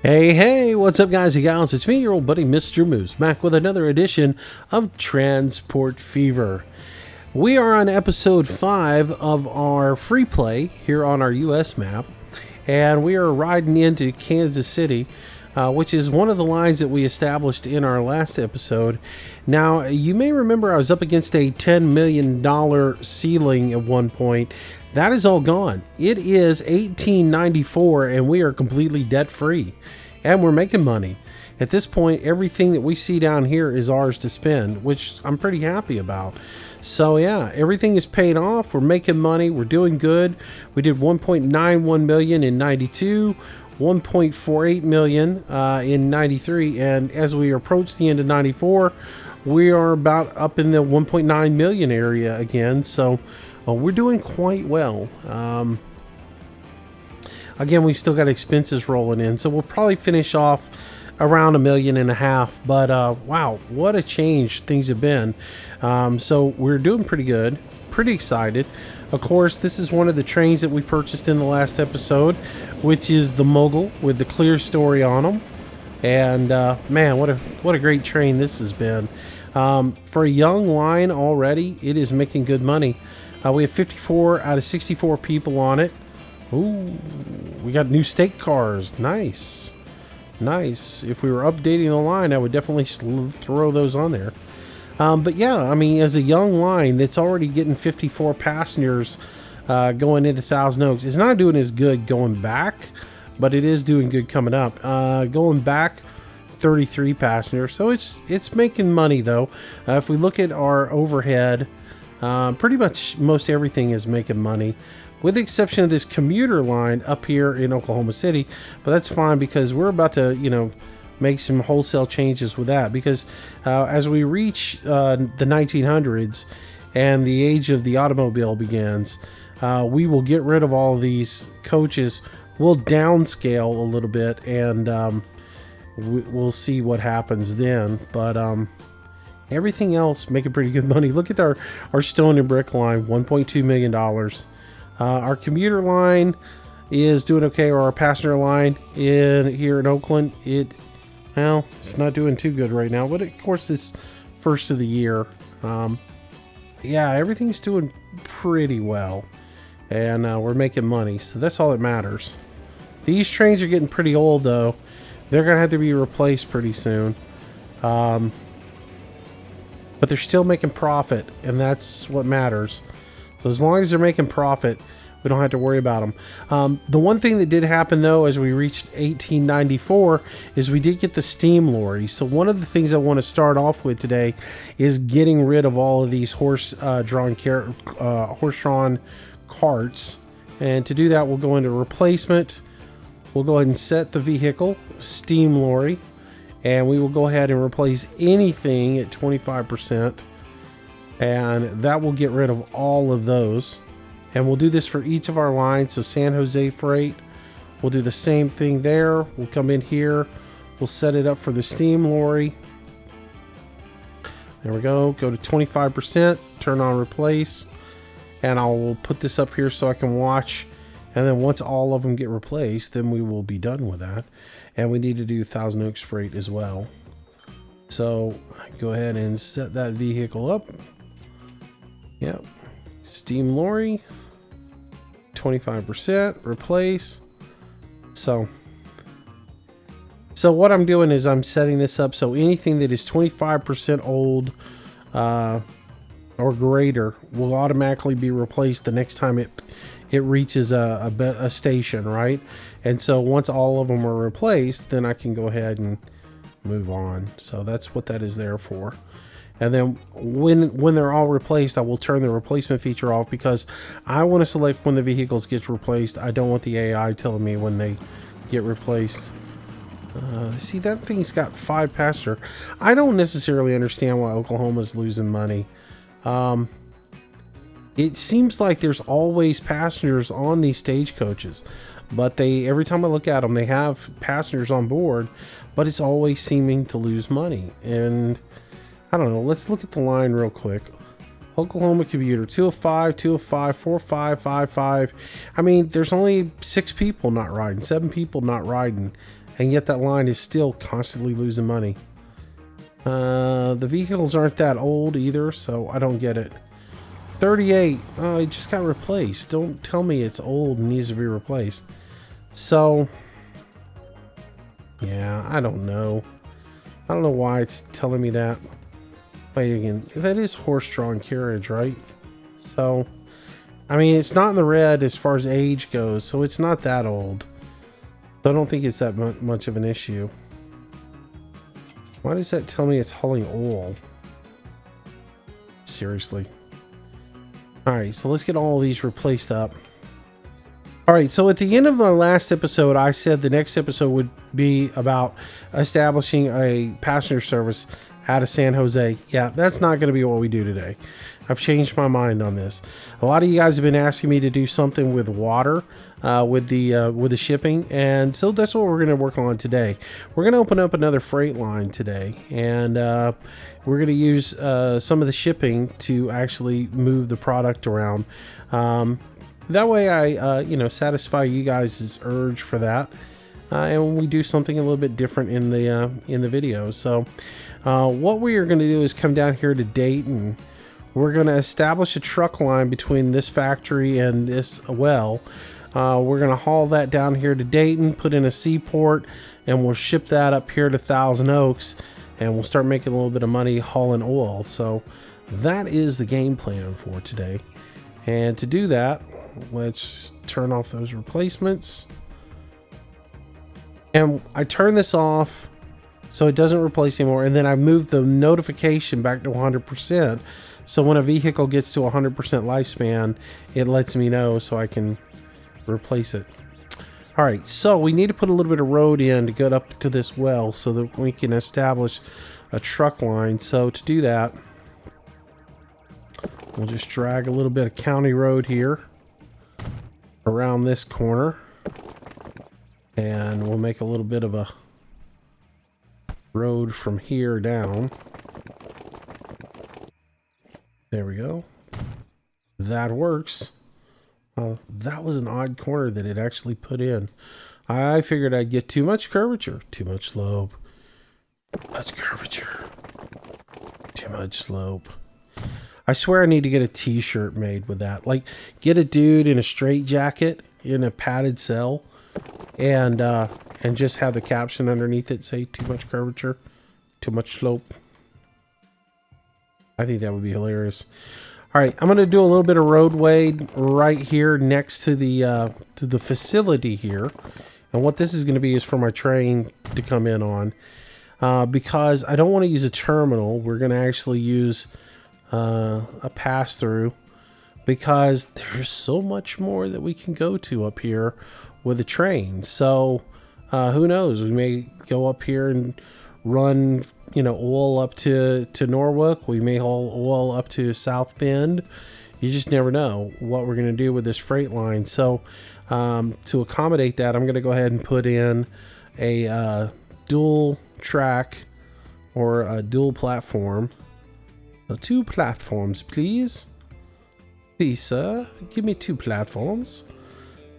Hey, what's up, guys and gals? It's me, your old buddy, Mr. Moose, back with another edition of Transport Fever. We are on episode 5 of our free play here on our US map, and we are riding into Kansas City, which is one of the lines that we established in our last episode. Now, you may remember I was up against a $10 million ceiling at one point. That is all gone. It is 1894 and we are completely debt free and we're making money. At this point, everything that we see down here is ours to spend, which I'm pretty happy about. So yeah, everything is paid off. We're making money. We're doing good. We did 1.91 million in 92, 1.48 million in 93. And as we approach the end of 94, we are about up in the 1.9 million area again. So we're doing quite well. Again, we've still got expenses rolling in, so we'll probably finish off around $1.5 million. But wow, what a change things have been. So we're doing pretty good, pretty excited. Of course, this is one of the trains that we purchased in the last episode, which is the Mogul with the clear story on them. And man, what a great train this has been. For a young line already, it is making good money. We have 54 out of 64 people on it. Ooh, we got new state cars. Nice. If we were updating the line, I would definitely throw those on there. But yeah, I mean, as a young line that's already getting 54 passengers going into Thousand Oaks, it's not doing as good going back, but it is doing good coming up. Going back, 33 passengers. So it's making money though. If we look at our overhead, pretty much most everything is making money, with the exception of this commuter line up here in Oklahoma City. But that's fine because we're about to, make some wholesale changes with that. Because as we reach the 1900s and the age of the automobile begins, we will get rid of all of these coaches. We'll downscale a little bit, and we'll see what happens then. But everything else making pretty good money. Look at our stone and brick line, $1.2 million. Our commuter line is doing okay, or our passenger line here in Oakland, it's not doing too good right now. But of course, this first of the year, yeah, everything's doing pretty well, and we're making money, so that's all that matters. These trains are getting pretty old though. They're gonna have to be replaced pretty soon. But they're still making profit, and that's what matters. So as long as they're making profit, we don't have to worry about them. The one thing that did happen though, as we reached 1894, is we did get the steam lorry. So one of the things I want to start off with today is getting rid of all of these horse-drawn carts. And to do that, we'll go into replacement. We'll go ahead and set the vehicle, steam lorry. And we will go ahead and replace anything at 25%. And that will get rid of all of those. And we'll do this for each of our lines. So San Jose Freight, we'll do the same thing there. We'll come in here. We'll set it up for the steam lorry. There we go. Go to 25%. Turn on replace. And I'll put this up here so I can watch. And then once all of them get replaced, then we will be done with that. And we need to do Thousand Oaks Freight as well. So go ahead and set that vehicle up. Yep. Steam lorry. 25%. Replace. So what I'm doing is I'm setting this up so anything that is 25% old or greater will automatically be replaced the next time it reaches a station, right? And so once all of them are replaced, then I can go ahead and move on. So that's what that is there for. And then when they're all replaced, I will turn the replacement feature off because I want to select when the vehicles get replaced. I don't want the AI telling me when they get replaced. See, that thing's got 5 passenger. I don't necessarily understand why Oklahoma's losing money. It seems like there's always passengers on these stagecoaches, but every time I look at them, they have passengers on board, but it's always seeming to lose money. And I don't know. Let's look at the line real quick. Oklahoma commuter 205, 205, 4555. I mean, there's only 6 people not riding, 7 people not riding, and yet that line is still constantly losing money. The vehicles aren't that old either, so I don't get it. 38. Oh, it just got replaced. Don't tell me it's old and needs to be replaced. So, yeah, I don't know. I don't know why it's telling me that. Wait again, that is horse-drawn carriage, right? So, I mean, it's not in the red as far as age goes, so it's not that old. So I don't think it's that much of an issue. Why does that tell me it's hauling oil? Seriously. Alright, so let's get all of these replaced up. Alright, so at the end of my last episode, I said the next episode would be about establishing a passenger service out of San Jose. Yeah, that's not going to be what we do today. I've changed my mind on this. A lot of you guys have been asking me to do something with water, with the shipping, and so that's what we're going to work on today. We're going to open up another freight line today, and we're going to use some of the shipping to actually move the product around. That way, I satisfy you guys' urge for that. And we do something a little bit different in the video. So what we are going to do is come down here to Dayton. We're going to establish a truck line between this factory and this well. We're going to haul that down here to Dayton, put in a seaport, and we'll ship that up here to Thousand Oaks, and we'll start making a little bit of money hauling oil. So that is the game plan for today. And to do that, let's turn off those replacements. And I turn this off so it doesn't replace anymore, and then I move the notification back to 100%. So when a vehicle gets to 100% lifespan, it lets me know so I can replace it. All right, so we need to put a little bit of road in to get up to this well so that we can establish a truck line. So to do that, we'll just drag a little bit of county road here around this corner, and we'll make a little bit of a road from here down. There we go. That works. That was an odd corner that it actually put in. I figured I'd get too much curvature, too much slope, too much curvature, too much slope. I swear I need to get a t-shirt made with that. Like, get a dude in a straight jacket in a padded cell, and just have the caption underneath it say too much curvature, too much slope. I think that would be hilarious. All right, I'm going to do a little bit of roadway right here next to the facility here. And what this is going to be is for my train to come in on. Because I don't want to use a terminal. We're going to actually use a pass-through, because there's so much more that we can go to up here with the train. So who knows, we may go up here and run oil up to Norwalk. We may haul oil up to South Bend. You just never know what we're going to do with this freight line. So to accommodate that, I'm going to go ahead and put in a dual track or a dual platform. So 2 platforms, please. Please, sir, give me 2 platforms.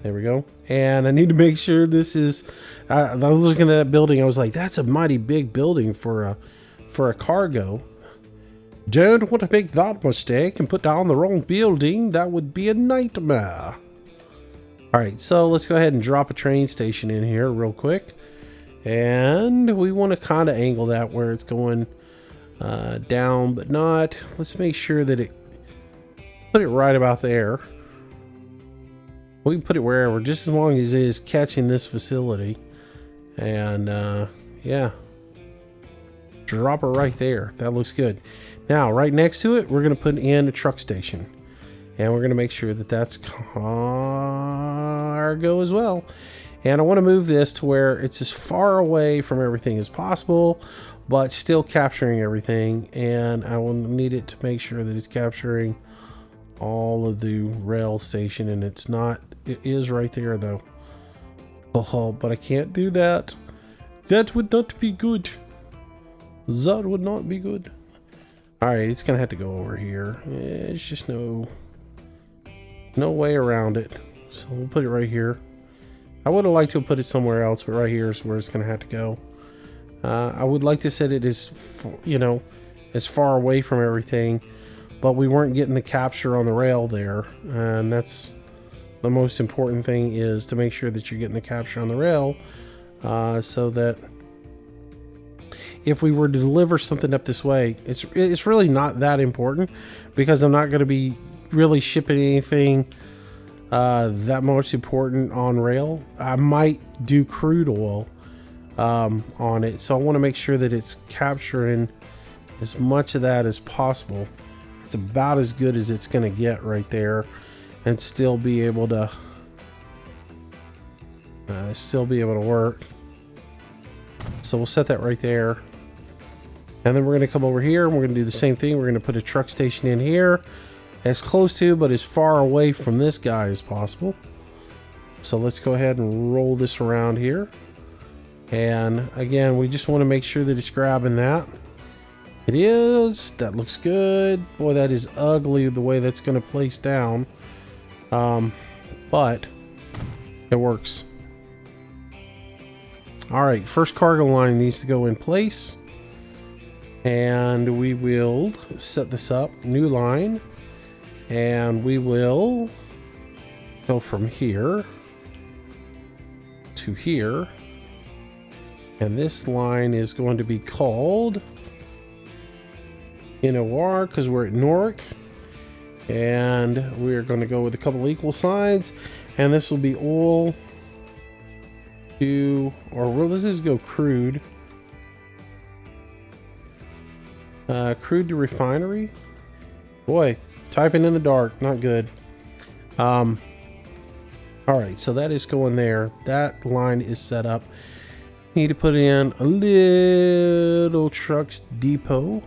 There we go. And I need to make sure this is, I was looking at that building. I was like, that's a mighty big building for a cargo. Don't want to make that mistake and put down the wrong building. That would be a nightmare. All right, so let's go ahead and drop a train station in here real quick. And we want to kind of angle that where it's going down, but not. Let's make sure that put it right about there. We can put it wherever, just as long as it is catching this facility. And yeah, drop it right there. That looks good. Now, right next to it, we're going to put in a truck station. And we're going to make sure that that's cargo as well. And I want to move this to where it's as far away from everything as possible, but still capturing everything. And I will need it to make sure that it's capturing all of the rail station, and it's not. It is right there though. Oh, but I can't do that. That would not be good. That would not be good. All right, it's gonna have to go over here. There's just no way around it. So we'll put it right here. I would have liked to have put it somewhere else, but right here is where it's gonna have to go. I would like to set it as, you know, as far away from everything, but we weren't getting the capture on the rail there, and that's the most important thing, is to make sure that you're getting the capture on the rail, so that if we were to deliver something up this way, it's really not that important, because I'm not going to be really shipping anything that much important on rail. I might do crude oil on it, so I want to make sure that it's capturing as much of that as possible. It's about as good as it's going to get right there, and still be able to work. So we'll set that right there. And then we're going to come over here and we're going to do the same thing. We're going to put a truck station in here, as close to but as far away from this guy as possible. So let's go ahead and roll this around here. And again, we just want to make sure that it's grabbing that. It is. That looks good. Boy, that is ugly the way that's going to place down. But it works. All right, first cargo line needs to go in place. And we will set this up, new line, and we will go from here to here, and this line is going to be called NOR because we're at Newark, and we're going to go with a couple equal signs, and this will be oil to, or well, let's just go crude. Crude to refinery. Boy, typing in the dark, not good. All right, so that is going there. That line is set up. Need to put in a little trucks depot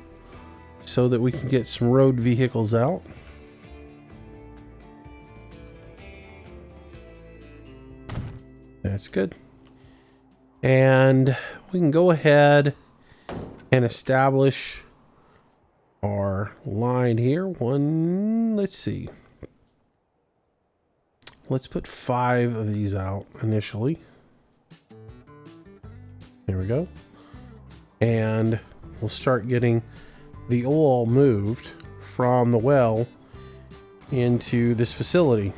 so that we can get some road vehicles out. That's good. And we can go ahead and establish our line here. Let's see. Let's put 5 of these out initially. There we go. And we'll start getting the oil moved from the well into this facility.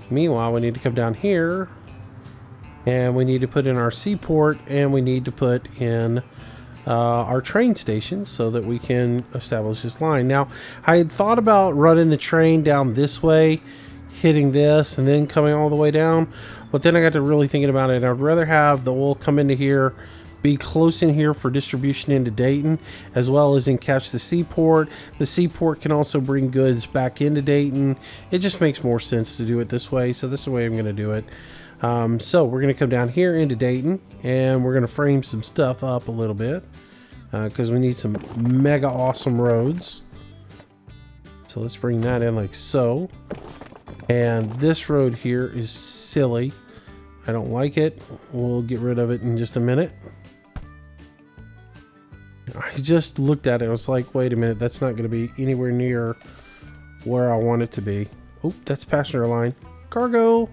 Meanwhile, we need to come down here and we need to put in our seaport, and we need to put in our train station so that we can establish this line. Now, I had thought about running the train down this way, hitting this, and then coming all the way down. But then I got to really thinking about it. I'd rather have the oil come into here, be close in here for distribution into Dayton, as well as in catch the seaport. The seaport can also bring goods back into Dayton. It just makes more sense to do it this way. So this is the way I'm going to do it. So we're going to come down here into Dayton, and we're going to frame some stuff up a little bit because we need some mega awesome roads. So let's bring that in like so. And this road here is silly. I don't like it. We'll get rid of it in just a minute. I just looked at it. I was like, wait a minute. That's not going to be anywhere near where I want it to be. Oh, that's passenger line. Cargo.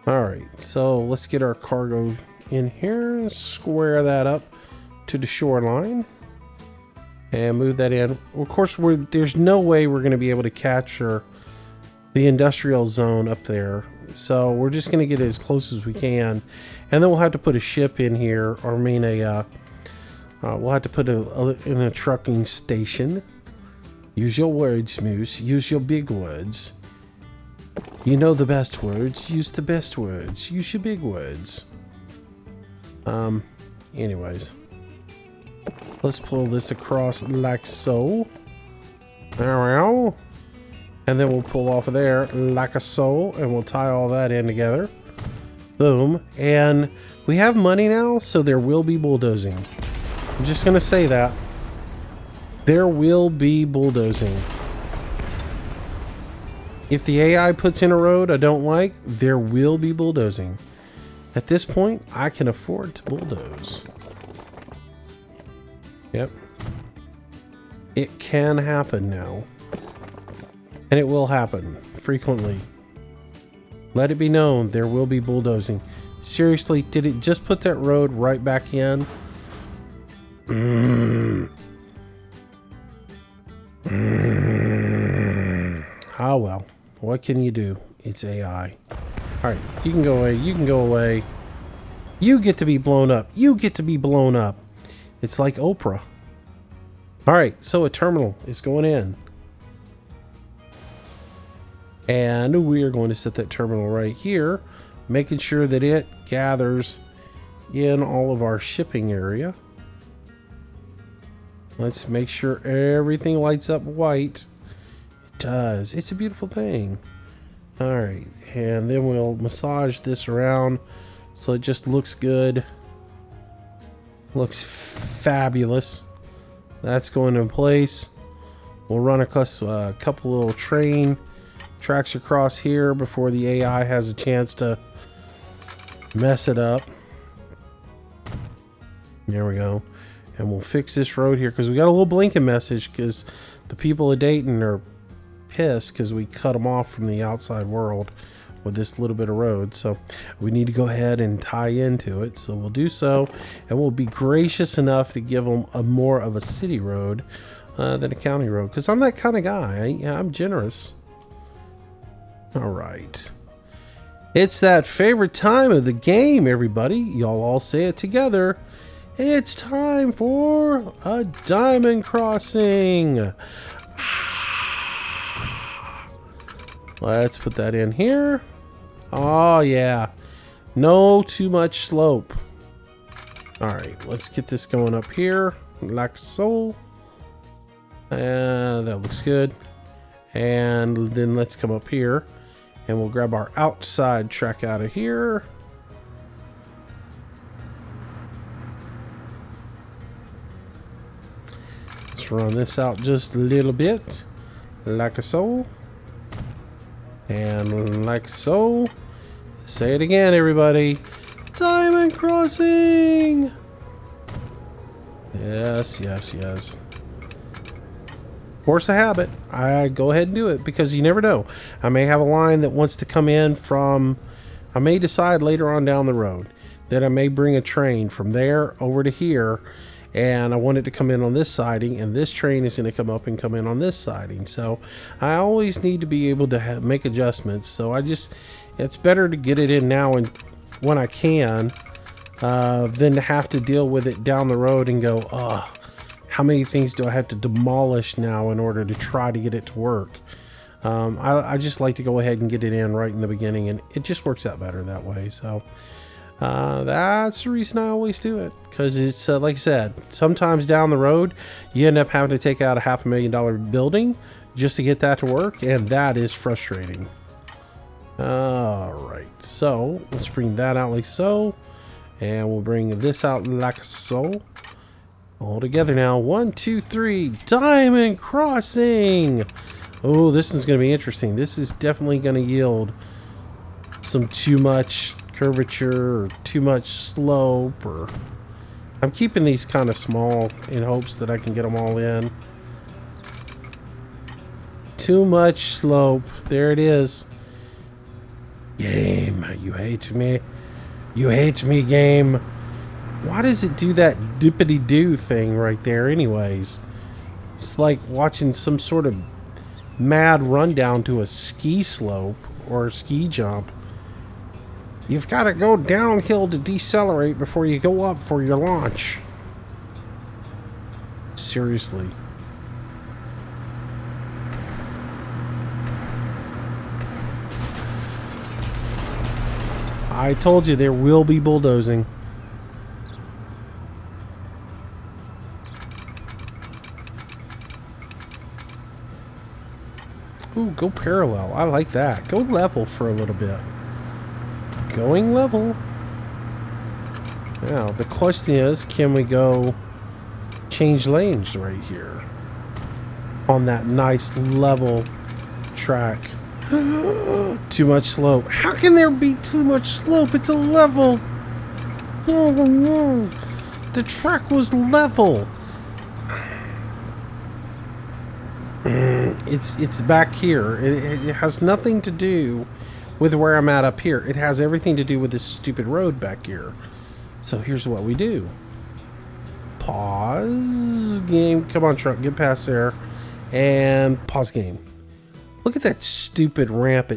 All right, so let's get our cargo in here, square that up to the shoreline, and move that in. Of course, there's no way we're going to be able to capture the industrial zone up there, so we're just going to get it as close as we can, and then we'll have to put a ship in here, or I mean we'll have to put in a trucking station. Use your words, Moose. Use your big words. You know the best words. Use the best words. Use your big words. Anyways. Let's pull this across like so. And then we'll pull off of there like a so. And we'll tie all that in together. Boom. And we have money now, so there will be bulldozing. I'm just going to say that. There will be bulldozing. If the AI puts in a road I don't like, there will be bulldozing. At this point, I can afford to bulldoze. Yep. It can happen now. And it will happen frequently. Let it be known there will be bulldozing. Seriously, did it just put that road right back in? Ah, well. What can you do? It's AI. Alright, you can go away. You can go away. You get to be blown up. You get to be blown up. It's like Oprah. Alright, so a terminal is going in. And we are going to set that terminal right here, making sure that it gathers in all of our shipping area. Let's make sure everything lights up white. It does. It's a beautiful thing. Alright, and then we'll massage this around so it just looks good. Looks fabulous. That's going in place. We'll run a couple little train tracks across here before the AI has a chance to mess it up. There we go. And we'll fix this road here because we got a little blinking message because the people of Dayton are pissed because we cut them off from the outside world with this little bit of road. So we need to go ahead and tie into it. So we'll do so, and we'll be gracious enough to give them a more of a city road than a county road because I'm that kind of guy. I'm generous. All right. It's that favorite time of the game, everybody. Y'all all say it together. It's time for a diamond crossing. Let's put that in here. Oh, yeah. No too much slope. All right, let's get this going up here like so. That looks good. And then let's come up here. And we'll grab our outside track out of here. Let's run this out just a little bit. Like so. And like so. Say it again, everybody. Diamond crossing! Yes, yes, yes. Force a habit. I go ahead and do it because you never know. I may have a line that wants to come in from, I may decide later on down the road that I may bring a train from there over to here, and I want it to come in on this siding, and this train is going to come up and come in on this siding. So I always need to be able to make adjustments. So it's better to get it in now and when I can than to have to deal with it down the road and go, oh, how many things do I have to demolish now in order to try to get it to work? I just like to go ahead and get it in right in the beginning, and it just works out better that way. So that's the reason I always do it, because it's like I said, sometimes down the road you end up having to take out a $500,000 building just to get that to work, and that is frustrating. All right, so let's bring that out like so, and we'll bring this out like so. All together now. 1, 2, 3. Diamond crossing. Oh, this one's going to be interesting. This is definitely going to yield some too much curvature or too much slope. Or I'm keeping these kind of small in hopes that I can get them all in. Too much slope. There it is. Game, you hate me. You hate me, game. Why does it do that dippity-doo thing right there anyways? It's like watching some sort of mad rundown to a ski slope or a ski jump. You've got to go downhill to decelerate before you go up for your launch. Seriously. I told you there will be bulldozing. Ooh, go parallel. I like that. Go level for a little bit. Going level. Now, the question is, can we go change lanes right here on that nice level track? Too much slope. How can there be too much slope? It's a level. No. The track was level. It's back here. It has nothing to do with where I'm at up here. It has everything to do with this stupid road back here. So here's what we do. Pause game. Come on, truck. Get past there. And pause game. Look at that stupid ramp.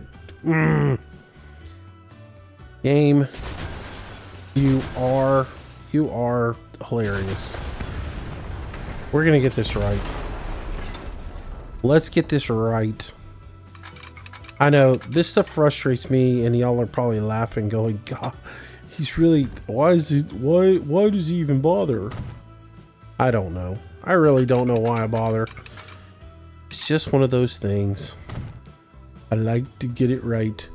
Game. You are hilarious. We're going to get this right. Let's get this right. I know this stuff frustrates me, and y'all are probably laughing, going, "God, he's really, why does he even bother?" I don't know. I really don't know why I bother. It's just one of those things. I like to get it right.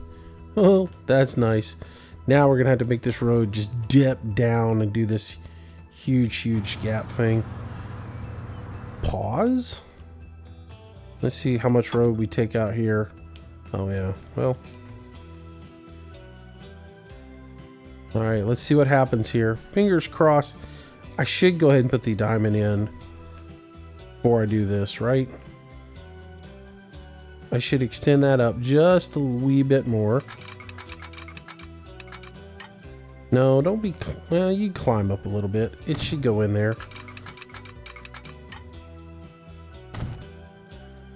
Oh, that's nice. Now we're gonna have to make this road just dip down and do this huge gap thing. Pause. Let's see how much road we take out here. Oh yeah, well. All right, let's see what happens here. Fingers crossed. I should go ahead and put the diamond in before I do this, right? I should extend that up just a wee bit more. No, don't be, well, you climb up a little bit. It should go in there.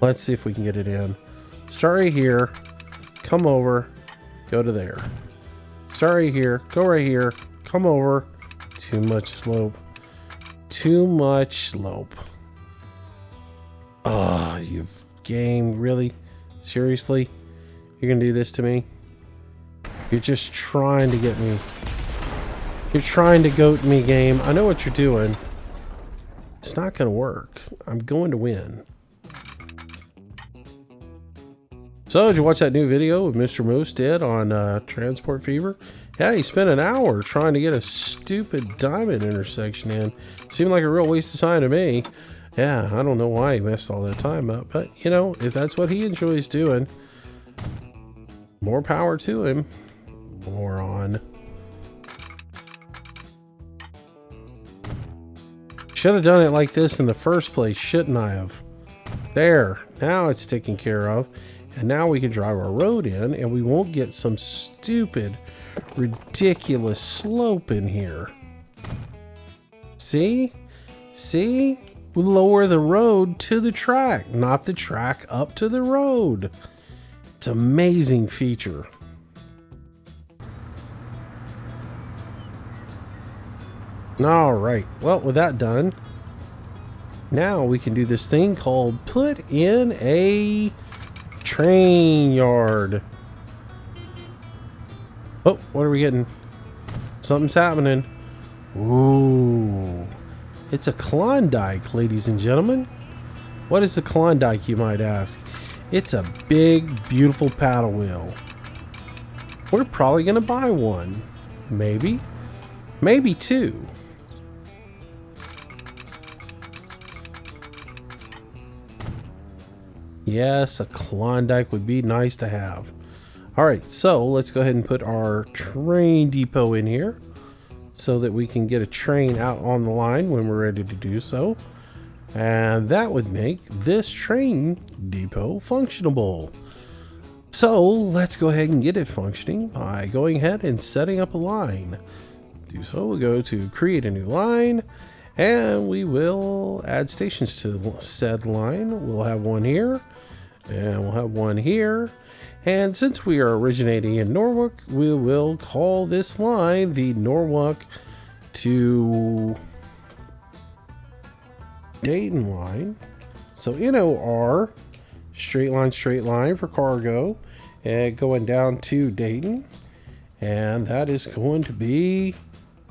Let's see if we can get it in. Start right here, come over, go to there. Start right here, go right here, come over. Too much slope. Too much slope. Oh, you game, really? Seriously? You're gonna do this to me? You're just trying to get me. You're trying to goat me, game. I know what you're doing. It's not gonna work. I'm going to win. So, did you watch that new video of Mr. Moose did on Transport Fever? Yeah, he spent an hour trying to get a stupid diamond intersection in. Seemed like a real waste of time to me. Yeah, I don't know why he messed all that time up, but you know, if that's what he enjoys doing, more power to him. Moron. Should have done it like this in the first place, shouldn't I have? There, now it's taken care of. And now we can drive our road in and we won't get some stupid, ridiculous slope in here. See? See? We lower the road to the track, not the track up to the road. It's an amazing feature. All right. Well, with that done, now we can do this thing called put in a train yard. Oh, what are we getting? Something's happening. Ooh. It's a Klondike, ladies and gentlemen. What is a Klondike, you might ask? It's a big, beautiful paddle wheel. We're probably going to buy one. Maybe. Maybe two. Yes, a Klondike would be nice to have. All right, so let's go ahead and put our train depot in here so that we can get a train out on the line when we're ready to do so. And that would make this train depot functionable. So let's go ahead and get it functioning by going ahead and setting up a line. Do so, we'll go to create a new line and we will add stations to said line. We'll have one here and we'll have one here. And since we are originating in Norwalk, we will call this line the Norwalk to Dayton line. So NOR, straight line for cargo, and going down to Dayton. And that is going to be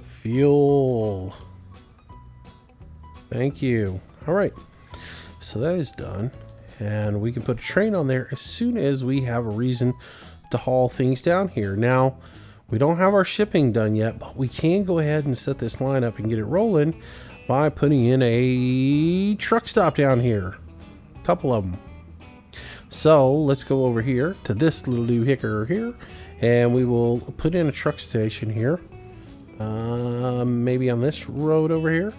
fuel. Thank you. All right. So that is done. And we can put a train on there as soon as we have a reason to haul things down here. Now, we don't have our shipping done yet, but we can go ahead and set this line up and get it rolling by putting in a truck stop down here. A couple of them. So let's go over here to this little doohickey here, and we will put in a truck station here. Maybe on this road over here.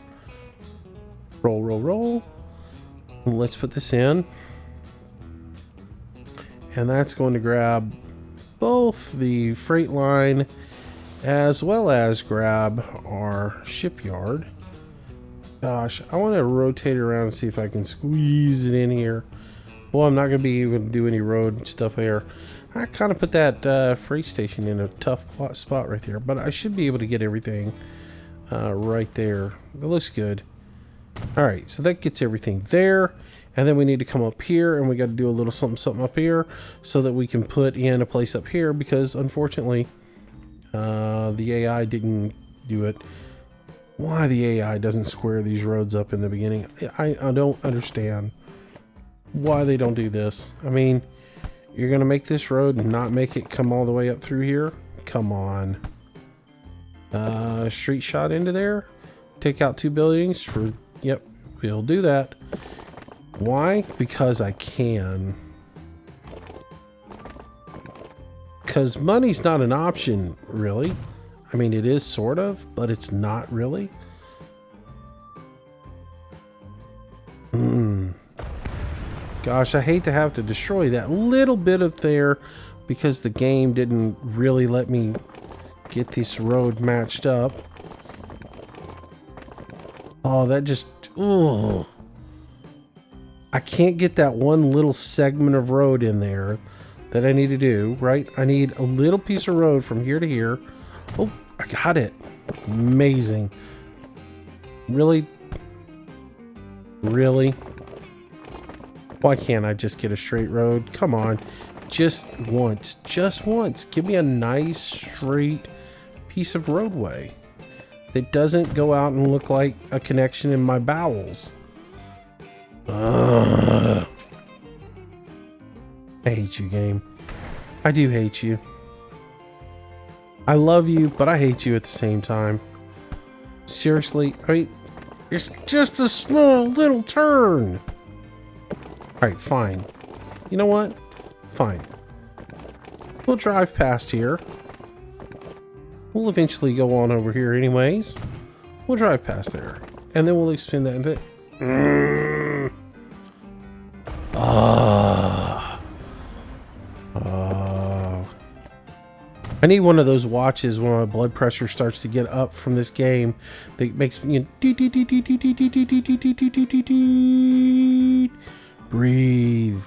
Roll. Let's put this in. And that's going to grab both the freight line as well as grab our shipyard. Gosh, I want to rotate around and see if I can squeeze it in here. Well, I'm not going to be able to do any road stuff there. I kind of put that freight station in a tough spot right there, but I should be able to get everything right there. It looks good. All right, so that gets everything there. And then we need to come up here and we got to do a little something up here so that we can put in a place up here, because unfortunately the AI didn't do it. Why the AI doesn't square these roads up in the beginning, I don't understand why they don't do this. I mean, you're gonna make this road and not make it come all the way up through here? Come on. Street shot into there, take out 2 buildings for, yep, we'll do that. Why? Because I can. Because money's not an option, really. I mean, it is sort of, but it's not really. Gosh, I hate to have to destroy that little bit of there because the game didn't really let me get this road matched up. Oh, that just... Ugh. I can't get that one little segment of road in there that I need to do, right? I need a little piece of road from here to here. Oh, I got it. Amazing. Really? Really? Why can't I just get a straight road? Come on. Just once. Just once. Give me a nice, straight piece of roadway that doesn't go out and look like a connection in my bowels. I hate you, game. I do hate you. I love you, but I hate you at the same time. Seriously, I mean, it's just a small little turn. Alright, fine. You know what? Fine. We'll drive past here. We'll eventually go on over here anyways. We'll drive past there. And then we'll expand that into... I need one of those watches when my blood pressure starts to get up from this game that makes me breathe.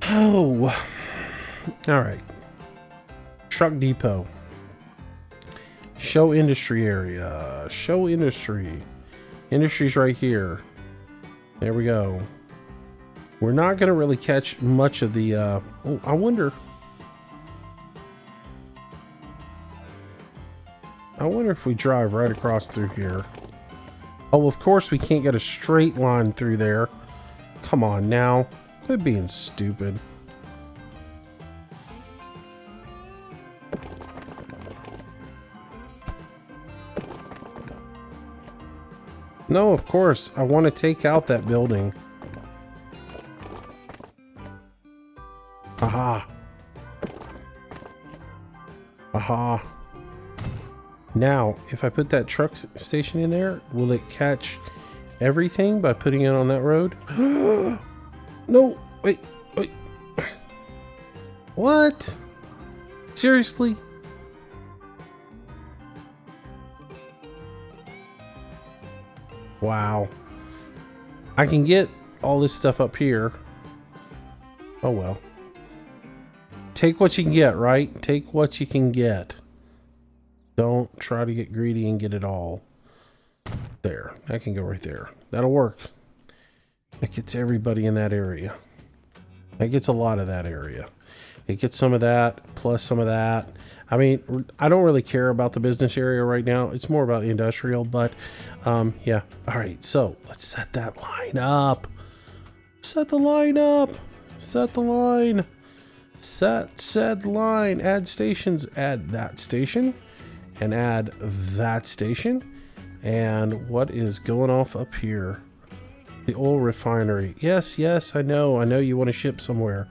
Oh, all right. Truck depot. Show industry area. Show industry. Industry's right here. There we go. We're not going to really catch much of the... oh, I wonder if we drive right across through here. Oh, of course we can't get a straight line through there. Come on now. Quit being stupid. No, of course. I want to take out that building. Aha. Aha. Now, if I put that truck station in there, will it catch everything by putting it on that road? No, wait. What? Seriously? Wow. I can get all this stuff up here. Oh well. Take what you can get, right? Take what you can get. Don't try to get greedy and get it all. There. That can go right there. That'll work. That gets everybody in that area. That gets a lot of that area. It gets some of that, plus some of that. I mean, I don't really care about the business area right now. It's more about the industrial, but yeah. All right, so let's set that line up. Set the line up. Set the line. Set said line. Add stations. Add that station. And add that station. And what is going off up here? The oil refinery. Yes, yes, I know you want to ship somewhere.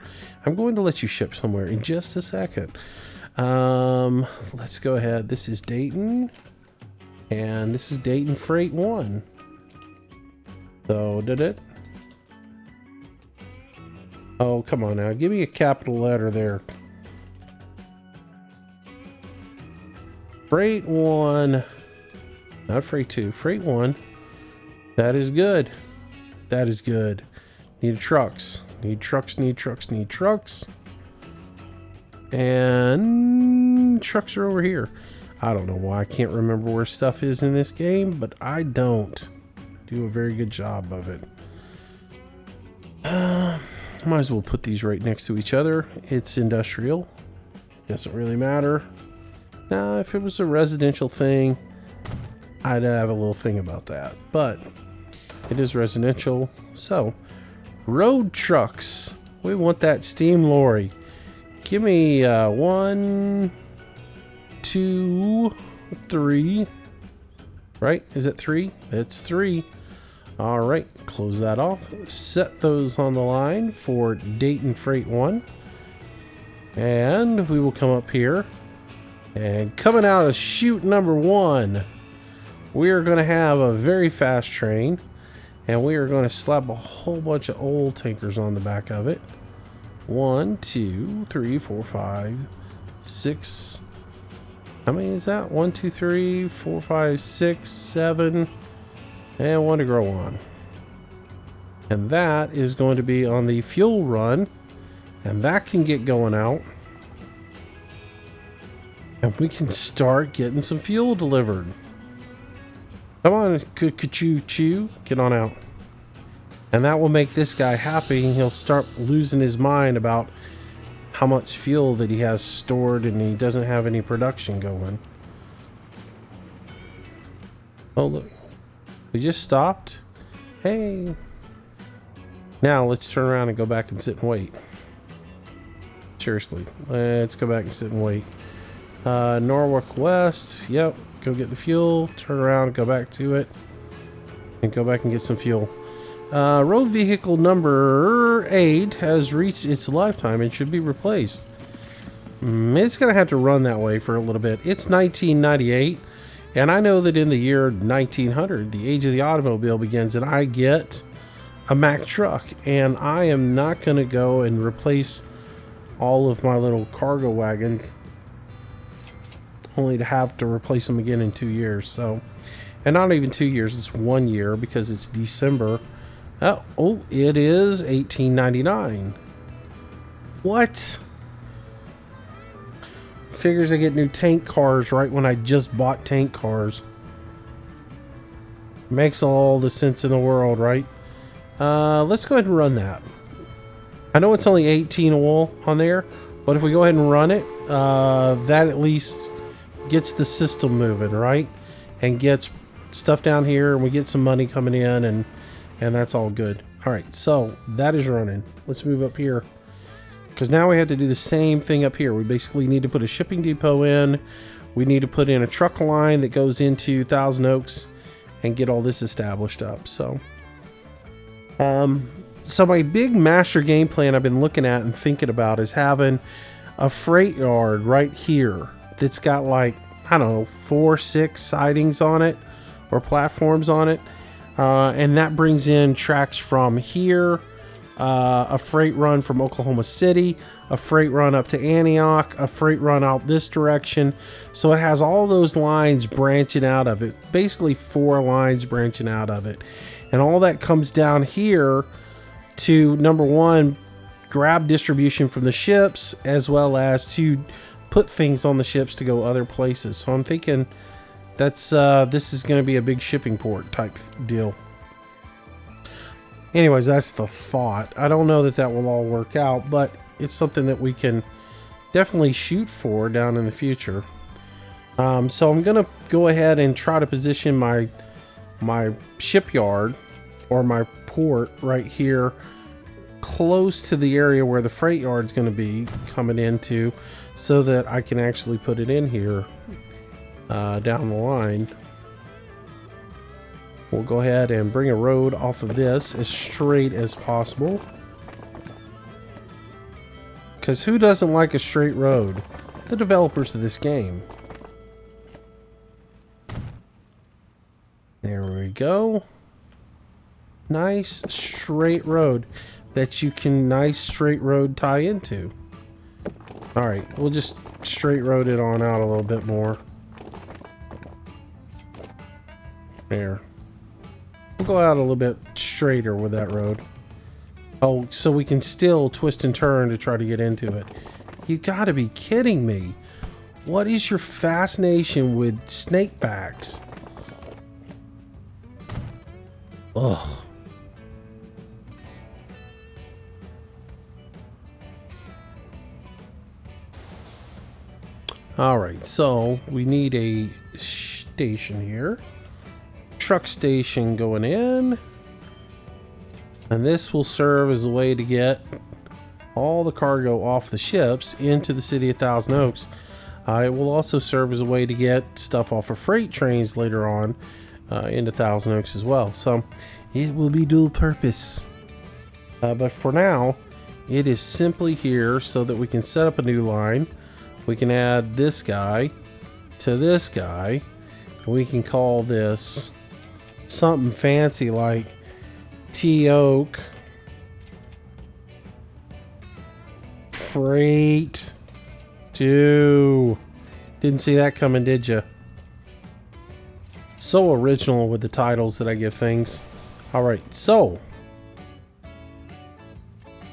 I'm going to let you ship somewhere in just a second. Let's go ahead. This is Dayton. And this is Dayton Freight 1. So, did it? Oh, come on now. Give me a capital letter there. Freight 1. Not freight 2. Freight 1. That is good. That is good. Need trucks. Need trucks, need trucks, need trucks. And trucks are over here. I don't know why I can't remember where stuff is in this game, but I don't do a very good job of it. Might as well put these right next to each other. It's industrial. Doesn't really matter. Now, if it was a residential thing, I'd have a little thing about that. But it is residential. So, road trucks. We want that steam lorry. Give me 1, 2, 3. Right? Is it 3? It's 3. All right. Close that off. Set those on the line for Dayton Freight 1. And we will come up here. And coming out of chute number 1, we are going to have a very fast train. And we are going to slap a whole bunch of old tankers on the back of it. 1, 2, 3, 4, 5, 6. How many is that? 1, 2, 3, 4, 5, 6, 7. And 1 to grow on. And that is going to be on the fuel run. And that can get going out. And we can start getting some fuel delivered. Come on, choo, get on out. And that will make this guy happy, and he'll start losing his mind about how much fuel that he has stored and he doesn't have any production going. Oh, look. We just stopped. Hey. Now, let's turn around and go back and sit and wait. Seriously. Let's go back and sit and wait. Norwalk West. Yep. Go get the fuel. Turn around, go back to it. And go back and get some fuel. Road vehicle number 8 has reached its lifetime and should be replaced. It's going to have to run that way for a little bit. It's 1998, and I know that in the year 1900, the age of the automobile begins, and I get a Mack truck, and I am not going to go and replace all of my little cargo wagons, only to have to replace them again in 2 years. So, and not even 2 years, it's 1 year because it's December. Oh, it is 1899. What? Figures I get new tank cars right when I just bought tank cars. Makes all the sense in the world, right? Let's go ahead and run that. I know it's only 18 oil on there, but if we go ahead and run it, that at least gets the system moving, right? And gets stuff down here, and we get some money coming in, and that's all good. All right, so that is running. Let's move up here, because now we have to do the same thing up here. We basically need to put a shipping depot in. We need to put in a truck line that goes into Thousand Oaks and get all this established up. So my big master game plan I've been looking at and thinking about is having a freight yard right here that's got, like, I don't know, 4, 6 sidings on it or platforms on it. And that brings in tracks from here, a freight run from Oklahoma City, a freight run up to Antioch, a freight run out this direction. So it has all those lines branching out of it, basically 4 lines branching out of it. And all that comes down here to, number 1, grab distribution from the ships, as well as to put things on the ships to go other places. So I'm thinking that's this is going to be a big shipping port type deal. Anyways, that's the thought. I don't know that that will all work out, but it's something that we can definitely shoot for down in the future. So I'm going to go ahead and try to position my shipyard or my port right here close to the area where the freight yard is going to be coming into, so that I can actually put it in here down the line. We'll go ahead and bring a road off of this as straight as possible, because who doesn't like a straight road? The developers of this game. There we go. Nice straight road. that you can nice straight road tie into. All right, we'll just straight road it on out a little bit more. There. We'll go out a little bit straighter with that road. Oh, so we can still twist and turn to try to get into it. You gotta be kidding me. What is your fascination with snakebacks? Ugh. All right, so we need a station here. Truck station going in. And this will serve as a way to get all the cargo off the ships into the city of Thousand Oaks. It will also serve as a way to get stuff off of freight trains later on into Thousand Oaks as well. So it will be dual purpose. But for now, it is simply here so that we can set up a new line. We can add this guy to this guy. We can call this something fancy like T-Oak Freight 2. Didn't see that coming, did you? So original with the titles that I give things. All right, so.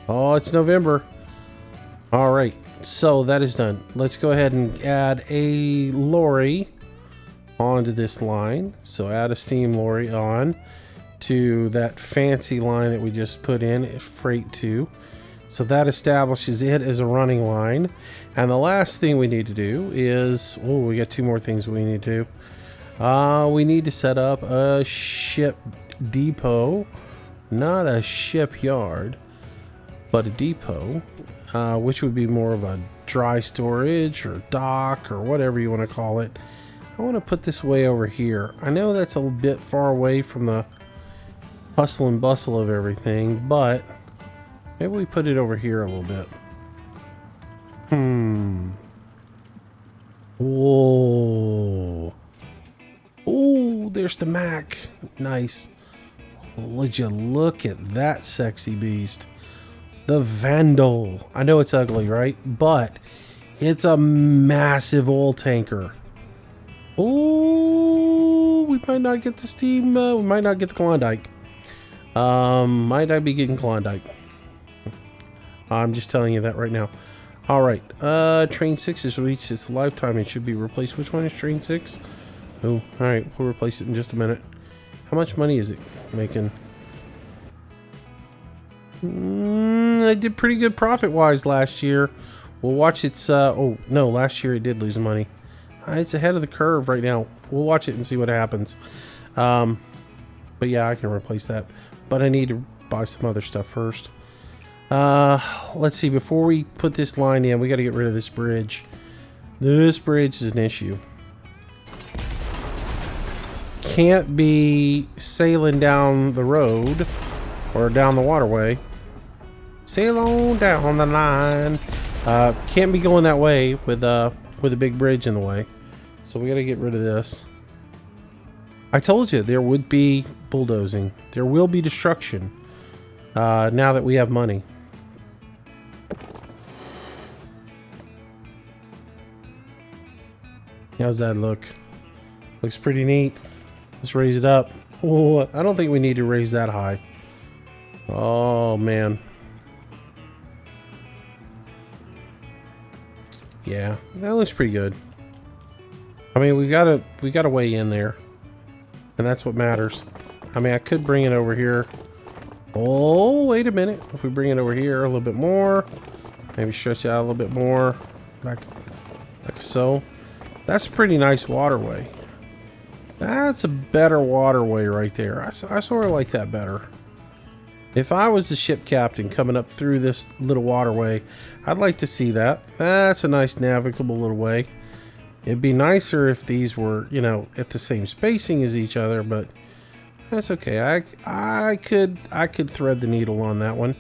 Oh, it's November. All right, so that is done. Let's go ahead and add a lorry onto this line. So add a steam lorry on to that fancy line that we just put in, Freight 2. So that establishes it as a running line. And the last thing we need to do is, oh, we got two more things we need to do. We need to set up a ship depot, not a shipyard, but a depot, which would be more of a dry storage or dock or whatever you want to call it. I want to put this way over here. I know that's a bit far away from the hustle and bustle of everything, but maybe we put it over here a little bit. Whoa. Oh, there's the Mac. Nice. Would you look at that sexy beast? The Vandal. I know it's ugly, right? But it's a massive oil tanker. Oh, we might not get the steam. We might not get the Klondike. Might I be getting Klondike? I'm just telling you that right now. All right. Train 6 has reached its lifetime and should be replaced. Which one is Train 6? Oh, all right. We'll replace it in just a minute. How much money is it making? I did pretty good profit-wise last year. We'll watch its... oh, no. Last year it did lose money. It's ahead of the curve right now. We'll watch it and see what happens. But yeah, I can replace that. But I need to buy some other stuff first. Let's see. Before we put this line in, we got to get rid of this bridge. This bridge is an issue. Can't be sailing down the road or down the waterway. Sail on down the line. Can't be going that way with a big bridge in the way. So we got to get rid of this. I told you there would be bulldozing. There will be destruction now that we have money. How's that look? Looks pretty neat. Let's raise it up. Oh, I don't think we need to raise that high. Oh, man. Yeah, that looks pretty good. I mean, we got a way in there. And that's what matters. I mean, I could bring it over here. Oh, wait a minute. If we bring it over here a little bit more, maybe stretch it out a little bit more, like so. That's a pretty nice waterway. That's a better waterway right there. I sort of like that better. If I was the ship captain coming up through this little waterway, I'd like to see that. That's a nice navigable little way. It'd be nicer if these were, you know, at the same spacing as each other, but that's okay. I could thread the needle on that one.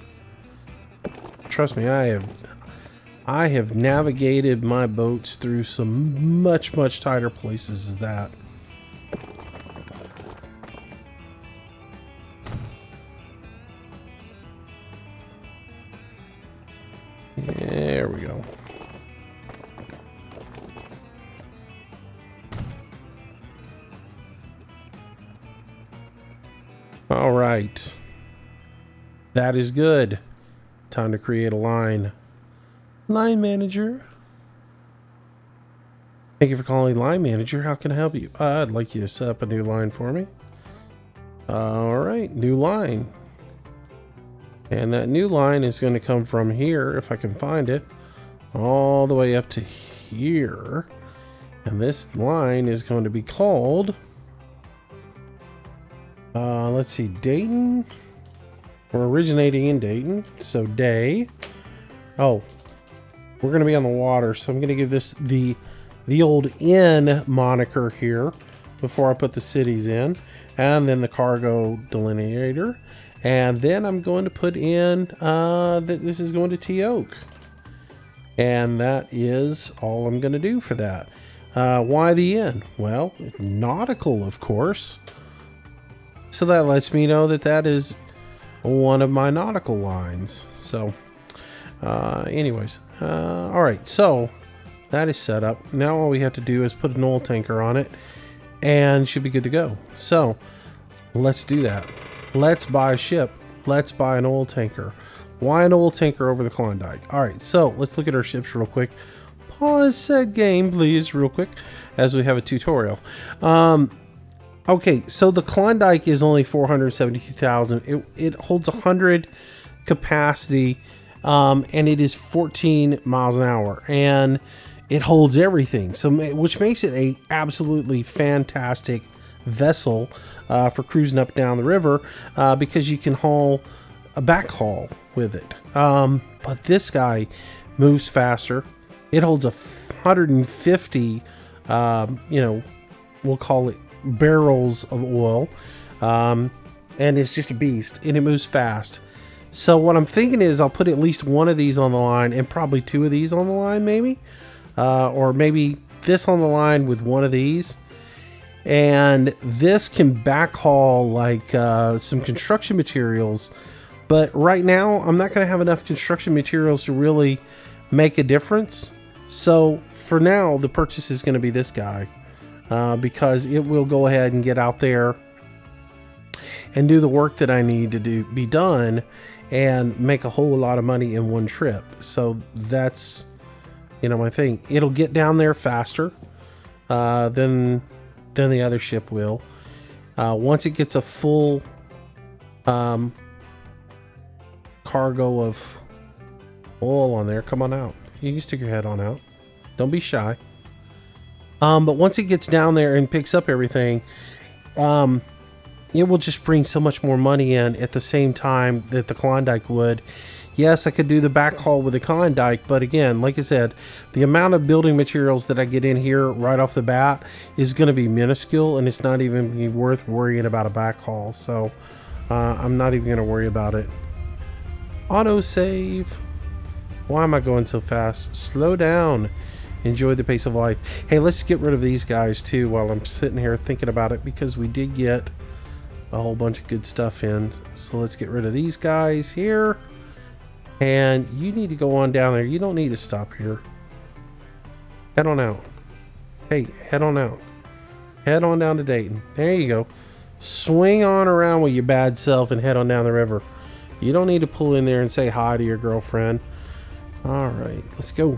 Trust me, I have navigated my boats through some much tighter places as that. right. That is good. Time to create a line. Line manager. Thank you for calling line manager. How can I help you? I'd like you to set up a new line for me. All right, new line. And that new line is going to come from here, if I can find it, all the way up to here. And this line is going to be called, let's see, Dayton. We're originating in Dayton, so day. Oh, we're going to be on the water, so I'm going to give this the old N moniker here before I put the cities in, and then the cargo delineator, and then I'm going to put in that this is going to T Oak, and that is all I'm going to do for that. Why the N? Well, nautical, of course, so that lets me know that that is one of my nautical lines. So anyways, all right, so that is set up. Now all we have to do is put an oil tanker on it and should be good to go. So let's do that. Let's buy a ship. Let's buy an oil tanker. Why an oil tanker over the Klondike? All right, so let's look at our ships real quick. Pause said game, please, real quick, as we have a tutorial. Okay, so the Klondike is only 472,000. It holds 100 capacity, and it is 14 miles an hour, and it holds everything. So, which makes it a absolutely fantastic vessel for cruising up down the river, because you can haul a backhaul with it. But this guy moves faster. It holds 150, you know, we'll call it barrels of oil, and it's just a beast, and it moves fast. So what I'm thinking is I'll put at least one of these on the line and probably two of these on the line, maybe, or maybe this on the line with one of these, and this can backhaul like some construction materials. But right now I'm not going to have enough construction materials to really make a difference. So for now, the purchase is going to be this guy, because it will go ahead and get out there and do the work that I need to be done and make a whole lot of money in one trip. So that's, you know, my thing. It'll get down there faster than the other ship will. Once it gets a full cargo of oil on there, come on out. You can stick your head on out. Don't be shy. But once it gets down there and picks up everything, it will just bring so much more money in at the same time that the Klondike would. Yes, I could do the backhaul with the Klondike, but again, like I said, the amount of building materials that I get in here right off the bat is going to be minuscule, and it's not even worth worrying about a backhaul. So I'm not even going to worry about it. Autosave. Why am I going so fast? Slow down. Enjoy the pace of life. Hey, let's get rid of these guys too while I'm sitting here thinking about it, because we did get a whole bunch of good stuff in. So let's get rid of these guys here. And you need to go on down there. You don't need to stop here. Head on out. Hey, head on out. Head on down to Dayton. There you go. Swing on around with your bad self and head on down the river. You don't need to pull in there and say hi to your girlfriend. All right, let's go.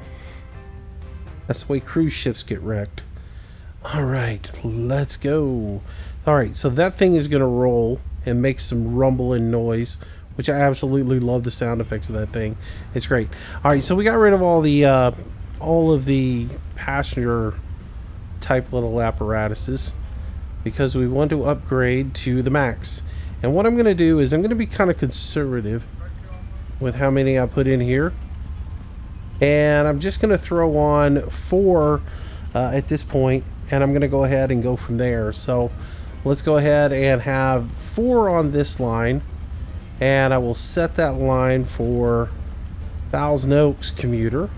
That's the way cruise ships get wrecked. All right, let's go. All right, so that thing is going to roll and make some rumbling noise, which I absolutely love the sound effects of that thing. It's great. All right, so we got rid of all of the passenger type little apparatuses because we want to upgrade to the max. And what I'm going to do is I'm going to be kind of conservative with how many I put in here. And I'm just going to throw on 4 at this point, and I'm going to go ahead and go from there. So let's go ahead and have 4 on this line, and I will set that line for Thousand Oaks commuter.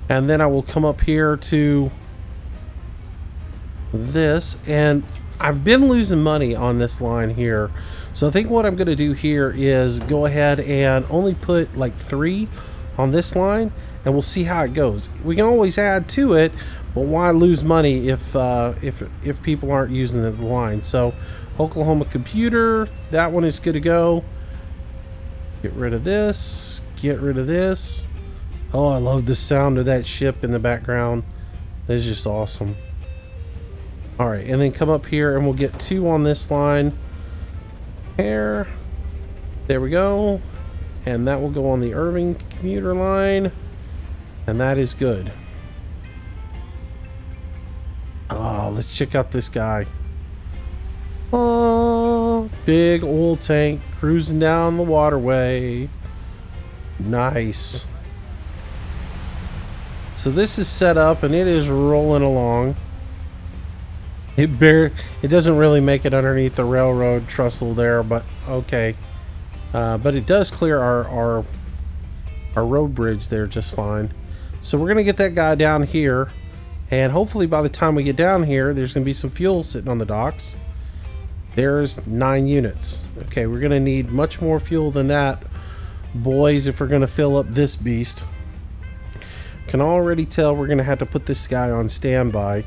And then I will come up here to this, and I've been losing money on this line here. So I think what I'm going to do here is go ahead and only put like 3 on this line, and we'll see how it goes. We can always add to it, but why lose money if people aren't using the line? So Oklahoma computer, that one is good to go. Get rid of this. Get rid of this. Oh, I love the sound of that ship in the background. That's just awesome. All right, and then come up here and we'll get 2 on this line. Here. There we go. And that will go on the Irving commuter line. And that is good. Oh, let's check out this guy. Oh, big oil tank cruising down the waterway. Nice. So this is set up and it is rolling along. It doesn't really make it underneath the railroad trestle there, but okay. But it does clear our road bridge there just fine. So we're gonna get that guy down here, and hopefully by the time we get down here, there's gonna be some fuel sitting on the docks. There's 9 units. Okay, we're gonna need much more fuel than that, boys, if we're gonna fill up this beast. Can already tell we're gonna have to put this guy on standby.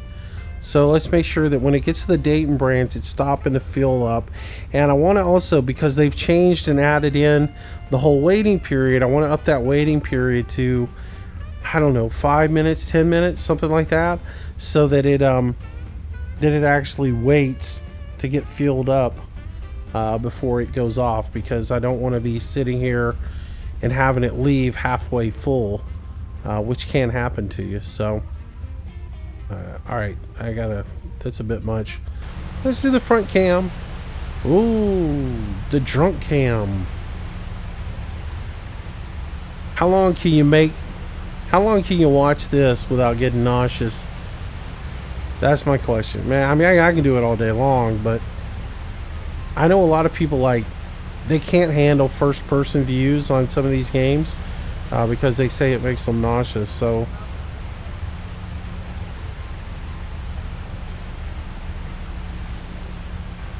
So let's make sure that when it gets to the Dayton branch, it's stopping to fill up. And I want to also, because they've changed and added in the whole waiting period, I want to up that waiting period to, I don't know, 5 minutes, 10 minutes, something like that, so that it actually waits to get filled up before it goes off, because I don't want to be sitting here and having it leave halfway full, which can happen to you. So all right, that's a bit much. Let's do the front cam. Ooh, the drunk cam. How long can you watch this without getting nauseous? That's my question, man. I mean, I can do it all day long, but I know a lot of people, like, they can't handle first person views on some of these games because they say it makes them nauseous. So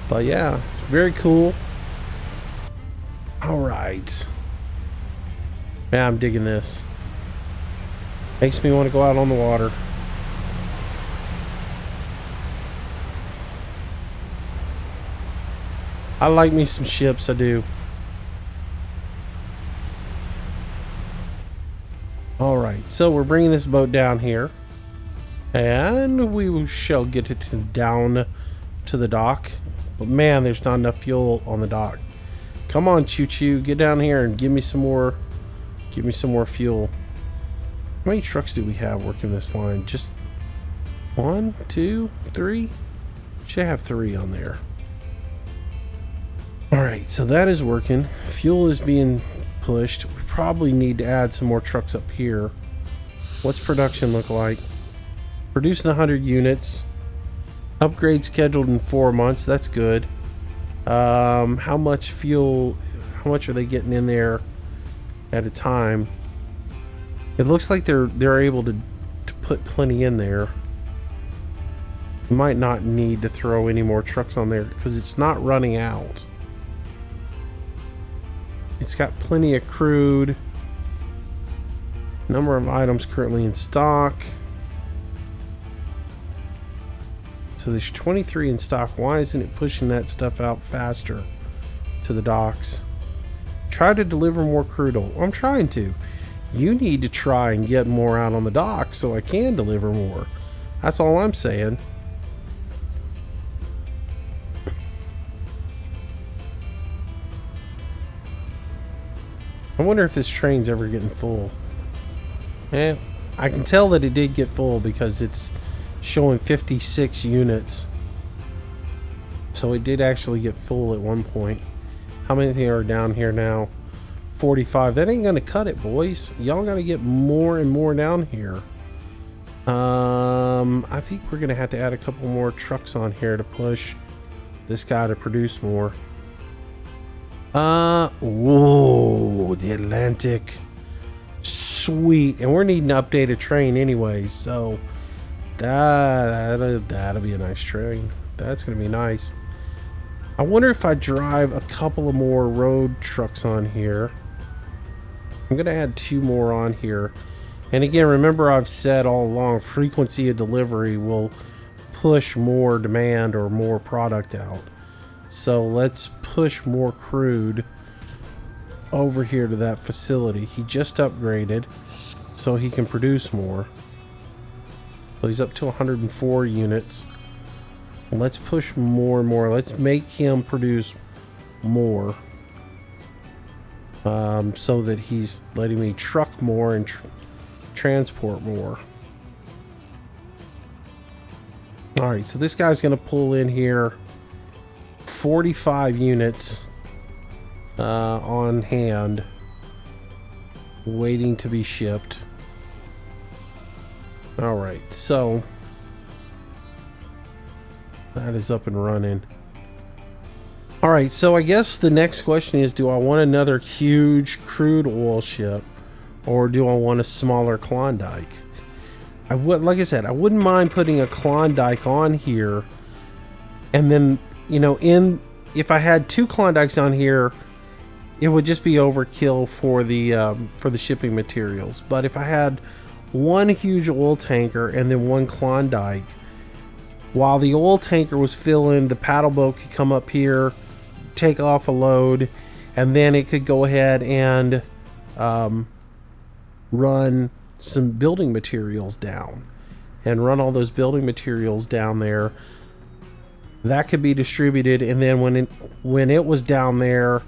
but yeah, it's very cool. All right. Yeah, I'm digging this. Makes me want to go out on the water. I like me some ships, I do. All right, so we're bringing this boat down here, and we shall get it down to the dock. But man, there's not enough fuel on the dock. Come on, choo-choo, get down here and give me some more fuel. How many trucks do we have working this line? Just 1, 2, 3? Should have 3 on there. All right, so that is working. Fuel is being pushed. We probably need to add some more trucks up here. What's production look like? Producing 100 units. Upgrade scheduled in 4 months. That's good. How much fuel? How much are they getting in there at a time? It looks like they're able to put plenty in there. You might not need to throw any more trucks on there because it's not running out. It's got plenty of crude. Number of items currently in stock. So there's 23 in stock. Why isn't it pushing that stuff out faster to the docks? Try to deliver more crude oil. I'm trying to. You need to try and get more out on the dock so I can deliver more. That's all I'm saying. I wonder if this train's ever getting full. Yeah, I can tell that it did get full because it's showing 56 units. So it did actually get full at one point. How many are down here now? 45. That ain't gonna cut it, boys. Y'all gotta get more and more down here. I think we're gonna have to add a couple more trucks on here to push this guy to produce more. Whoa, the Atlantic. Sweet. And we're needing to update a train anyways, so that'll be a nice train. That's gonna be nice. I wonder if I drive a couple of more road trucks on here. I'm gonna add 2 more on here, And again, remember I've said all along, frequency of delivery will push more demand or more product out. So let's push more crude over here to that facility. He just upgraded so he can produce more. So he's up to 104 units. Let's push more and more. Let's make him produce more. So that he's letting me truck more and transport more. Alright, so this guy's going to pull in here 45 units on hand, waiting to be shipped. Alright, so that is up and running. Alright, so I guess the next question is, do I want another huge crude oil ship, or do I want a smaller Klondike? I would, like I said, I wouldn't mind putting a Klondike on here, and then, you know, if I had two Klondikes on here, it would just be overkill for the shipping materials. But if I had one huge oil tanker and then one Klondike, while the oil tanker was filling, the paddle boat could come up here, take off a load, and then it could go ahead and run some building materials down, and run all those building materials down there. That could be distributed, and then when it was down there,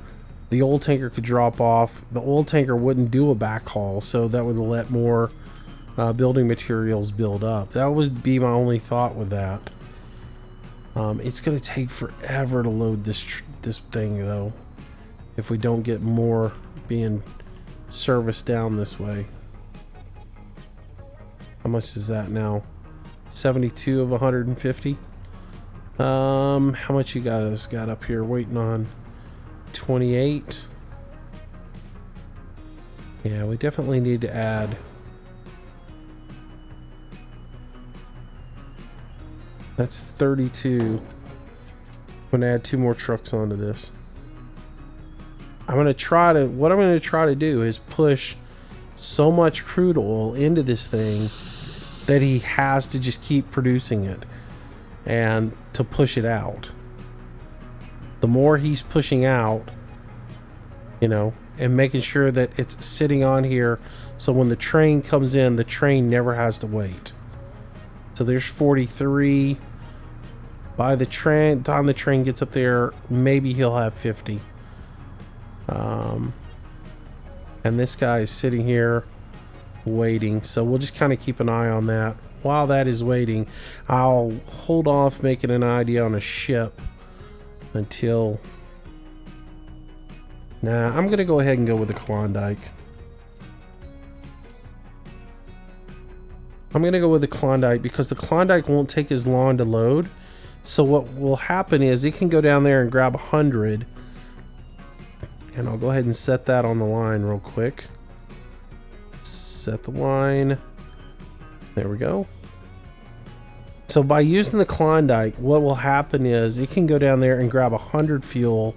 the oil tanker could drop off. The oil tanker wouldn't do a backhaul, so that would let more building materials build up. That would be my only thought with that. It's going to take forever to load this thing, though, if we don't get more being serviced down this way. How much is that now? 72 of 150. How much you guys got up here waiting on? 28. Yeah, we definitely need to add. That's 32. I'm gonna add 2 more trucks onto this. What I'm gonna try to do is push so much crude oil into this thing that he has to just keep producing it, and to push it out. The more he's pushing out, you know, and making sure that it's sitting on here, so when the train comes in, the train never has to wait. So there's 43. By the time the train gets up there, maybe he'll have 50. And this guy is sitting here waiting, so we'll just kind of keep an eye on that. While that is waiting, I'll hold off making an idea on a ship until... Nah, I'm gonna go ahead and go with the Klondike. I'm gonna go with the Klondike because the Klondike won't take as long to load. So what will happen is it can go down there and grab 100, and I'll go ahead and set that on the line real quick. Set the line. There we go. So by using the Klondike, what will happen is it can go down there and grab 100 fuel,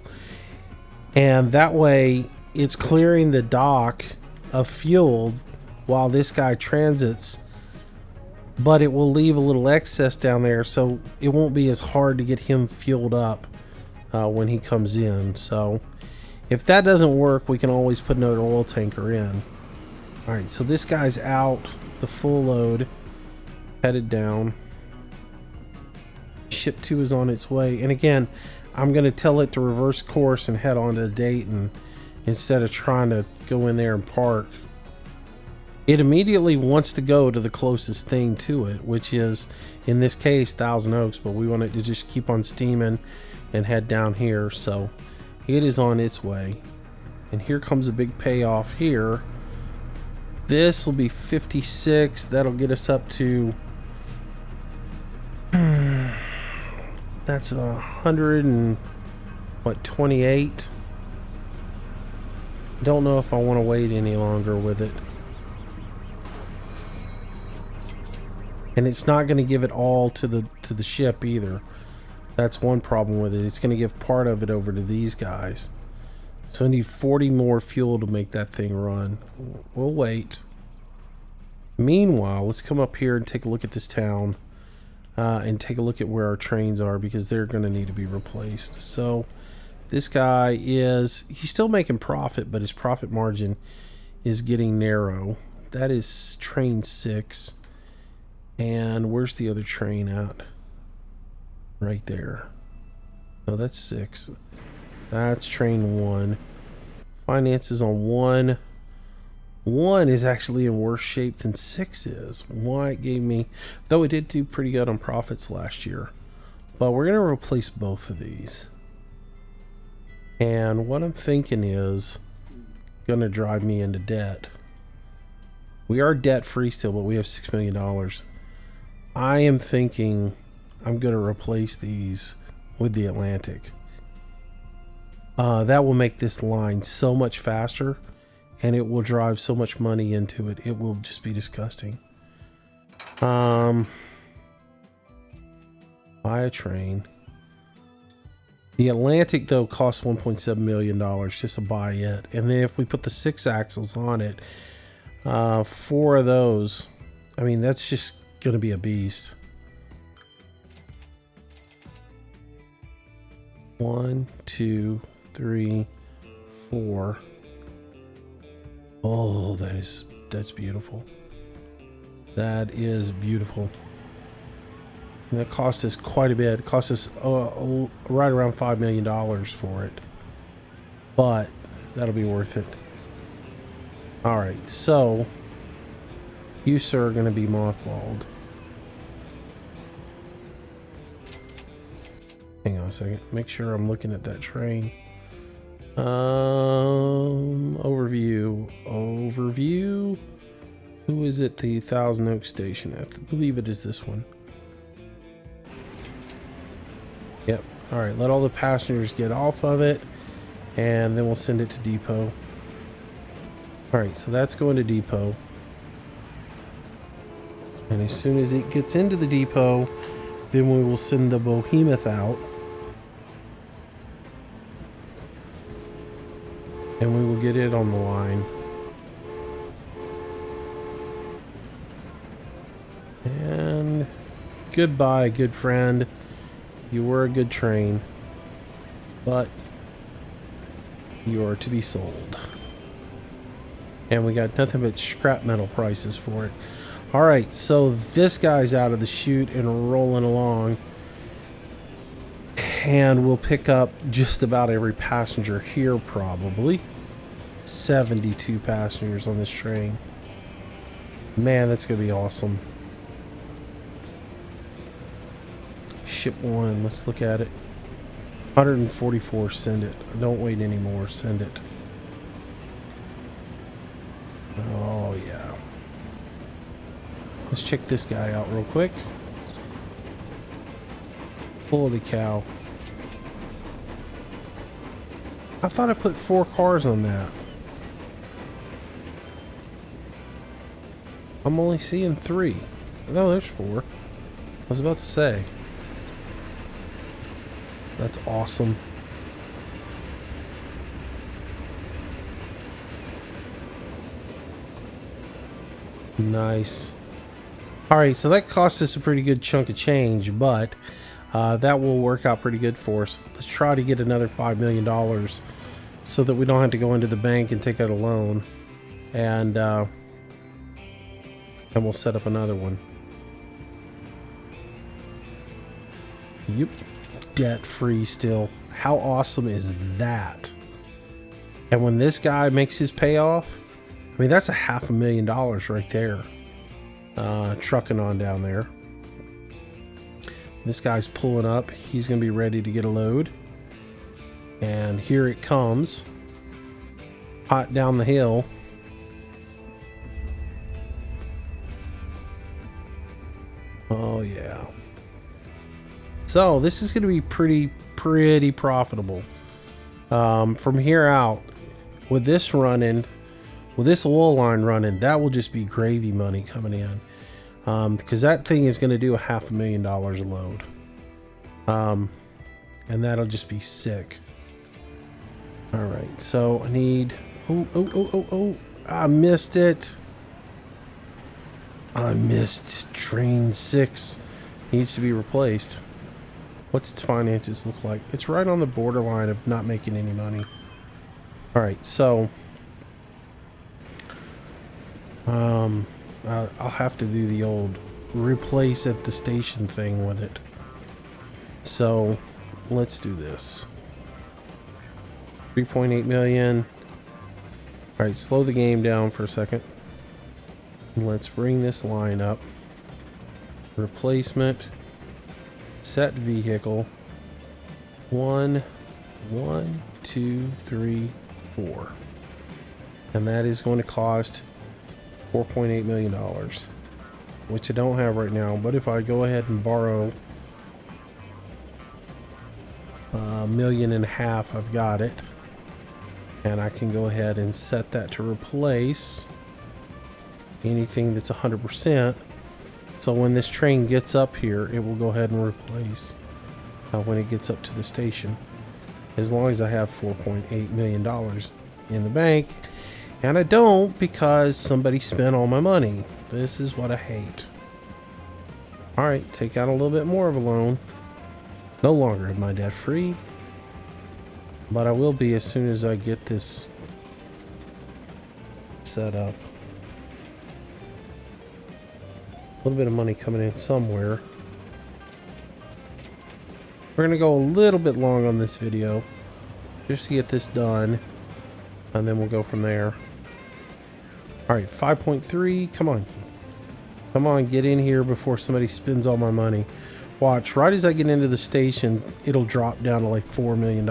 and that way it's clearing the dock of fuel while this guy transits, but it will leave a little excess down there, so it won't be as hard to get him fueled up when he comes in. So if that doesn't work, we can always put another oil tanker in. Alright, so this guy's out, the full load, headed down. Ship 2 is on its way, and again, I'm going to tell it to reverse course and head on to Dayton instead of trying to go in there and park. It immediately wants to go to the closest thing to it, which is, in this case, Thousand Oaks, but we want it to just keep on steaming and head down here. So it is on its way, and here comes a big payoff here. This will be 56. That'll get us up to that's 128. Don't know if I want to wait any longer with it. And it's not going to give it all to the ship either. That's one problem with it. It's going to give part of it over to these guys. So I need 40 more fuel to make that thing run. We'll wait. Meanwhile, let's come up here and take a look at this town and take a look at where our trains are, because they're going to need to be replaced. So this guy he's still making profit, but his profit margin is getting narrow. That is train 6. And where's the other train at? Right there. No, that's 6. That's train 1. Finances on 1. 1 is actually in worse shape than 6 is. Why it gave me, though it did do pretty good on profits last year. But we're going to replace both of these. And what I'm thinking is going to drive me into debt. We are debt free still, but we have $6 million. I am thinking I'm going to replace these with the Atlantic. That will make this line so much faster, and it will drive so much money into it. It will just be disgusting. Buy a train. The Atlantic, though, costs $1.7 million just to buy it. And then if we put the 6 axles on it, 4 of those, I mean, that's just going to be a beast. 1, 2, 3, 4. Oh, that's beautiful. That is beautiful. And that cost us quite a bit. It cost us right around $5 million for it. But that'll be worth it. Alright, so you, sir, are going to be mothballed. Hang on a second. Make sure I'm looking at that train. Overview. Who is it? The Thousand Oaks station. I believe it is this one. Yep. All right. Let all the passengers get off of it, and then we'll send it to depot. All right. So that's going to depot. And as soon as it gets into the depot, then we will send the Behemoth out. And we will get it on the line. And goodbye, good friend. You were a good train, but you are to be sold. And we got nothing but scrap metal prices for it. All right, so this guy's out of the chute and rolling along. And we'll pick up just about every passenger here, probably. 72 passengers on this train. Man, that's going to be awesome. Ship 1, let's look at it. 144, send it. Don't wait anymore, send it. Oh, yeah. Let's check this guy out real quick. Holy cow. I thought I put 4 cars on that. I'm only seeing 3. No, there's 4. I was about to say. That's awesome. Nice. Alright, so that cost us a pretty good chunk of change, but that will work out pretty good for us. Let's try to get another $5 million so that we don't have to go into the bank and take out a loan. And we'll set up another one. Yep. Debt free still. How awesome is that? And when this guy makes his payoff, I mean, that's a $500,000 right there. Trucking on down there. This guy's pulling up. He's going to be ready to get a load. And here it comes. Hot down the hill. Oh, yeah. So this is going to be pretty profitable. From here out, with this running, with this oil line running, that will just be gravy money coming in. Because that thing is going to do a $500,000 a load. And that'll just be sick. All right, so I need... Oh, I missed it. I missed train 6. Needs to be replaced. What's its finances look like? It's right on the borderline of not making any money. Alright, so I'll have to do the old replace at the station thing with it. So let's do this. 3.8 million. Alright, slow the game down for a second. Let's bring this line up. Replacement. Set vehicle. 1, 2, 3, 4. And that is going to cost $4.8 million, which I don't have right now. But if I go ahead and borrow $1.5 million, I've got it. And I can go ahead and set that to replace anything that's 100%. So when this train gets up here, it will go ahead and replace when it gets up to the station. As long as I have $4.8 million in the bank. And I don't, because somebody spent all my money. This is what I hate. Alright, take out a little bit more of a loan. No longer am I debt free. But I will be as soon as I get this set up. A little bit of money coming in somewhere. We're going to go a little bit long on this video just to get this done, and then we'll go from there. Alright, 5.3. Come on. Come on, get in here before somebody spends all my money. Watch, right as I get into the station, it'll drop down to like $4 million.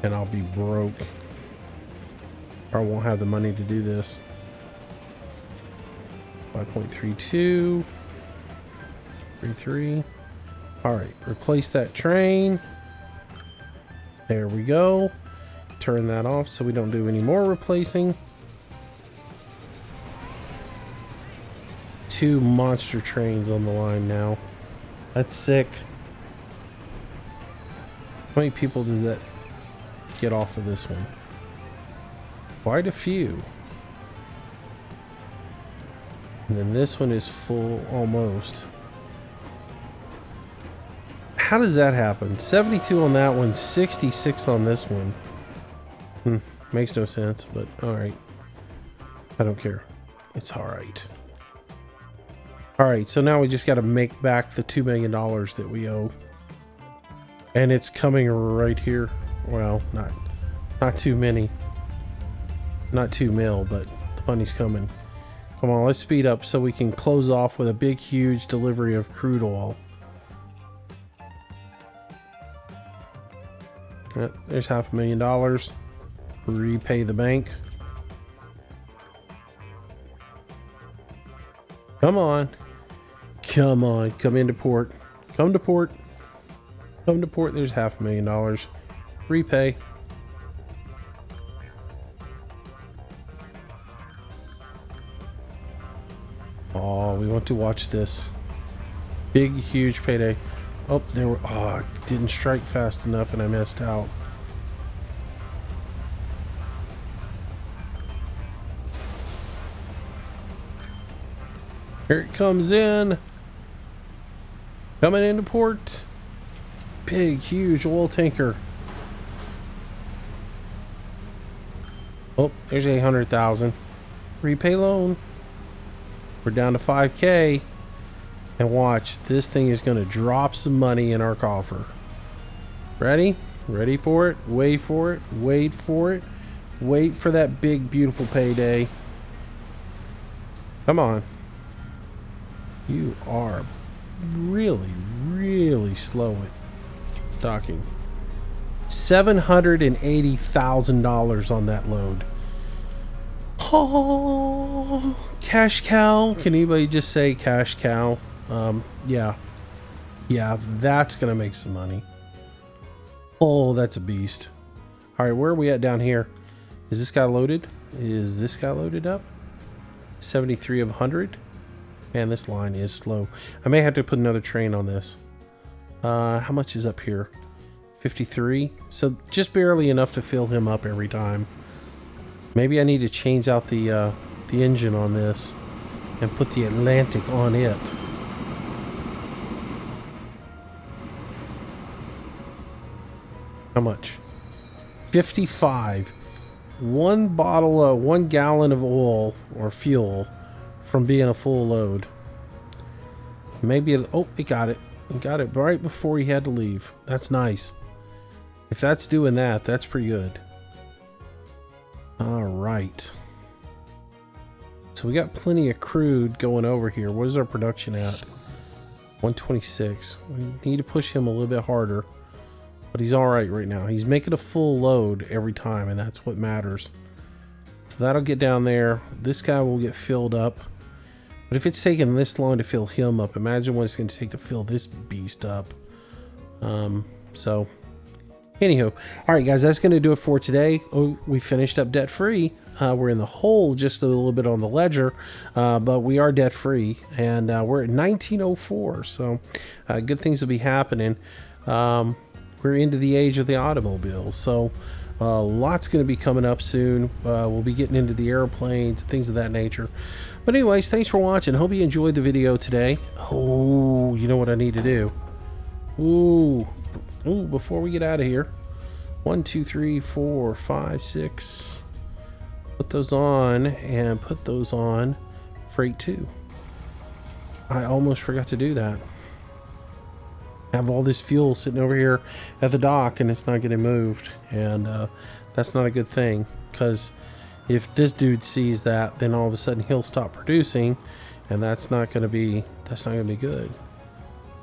And I'll be broke. Or I won't have the money to do this. 5.32. 33. Alright, replace that train. There we go. Turn that off so we don't do any more replacing. 2 monster trains on the line now. That's sick. How many people does that get off of this one? Quite a few. And then this one is full almost. How does that happen? 72 on that one, 66 on this one. Makes no sense, but alright. I don't care. It's alright. Alright, so now we just got to make back the $2 million that we owe. And it's coming right here. Well, not too many. Not 2 mil, but the money's coming. Come on, let's speed up so we can close off with a big, huge delivery of crude oil. There's $500,000. Repay the bank. Come on. Come on. Come into port. Come to port. Come to port. There's $500,000. Repay. Oh, we want to watch this. Big, huge payday. Oh, there were. Oh, I didn't strike fast enough and I missed out. Here it comes in. Coming into port. Big, huge oil tanker. Oh, there's 800,000. Repay loan. We're down to 5K. And watch, this thing is going to drop some money in our coffer. Ready? Ready for it? Wait for it. Wait for it. Wait for that big, beautiful payday. Come on. You are really, really slow at docking. $780,000 on that load. Oh, cash cow. Can anybody just say cash cow? Yeah, that's gonna make some money. Oh, that's a beast. All right, where are we at down here? Is this guy loaded? Is this guy loaded up? 73 of 100. Man, this line is slow. I may have to put another train on this. How much is up here? 53. So just barely enough to fill him up every time. Maybe I need to change out the engine on this and put the Atlantic on it. How much? 55. One gallon of oil or fuel from being a full load. Maybe it got it. It got it right before he had to leave. That's nice. If that's doing that, that's pretty good. All right. So we got plenty of crude going over here. What is our production at? 126. We need to push him a little bit harder. But he's all right now. He's making a full load every time, and that's what matters. So that'll get down there. This guy will get filled up. But if it's taking this long to fill him up, imagine what it's going to take to fill this beast up. So, anywho. All right, guys, that's going to do it for today. Oh, we finished up debt-free. We're in the hole just a little bit on the ledger, but we are debt-free. And we're at 1904. So, good things will be happening. We're into the age of the automobile, so lots going to be coming up soon. We'll be getting into the airplanes, things of that nature. But anyways, thanks for watching. Hope you enjoyed the video today. Oh, you know what I need to do? Ooh, before we get out of here. 1, 2, 3, 4, 5, 6. Put those on and put those on freight 2. I almost forgot to do that. Have all this fuel sitting over here at the dock and it's not getting moved, and that's not a good thing, because if this dude sees that, then all of a sudden he'll stop producing, and that's not going to be good.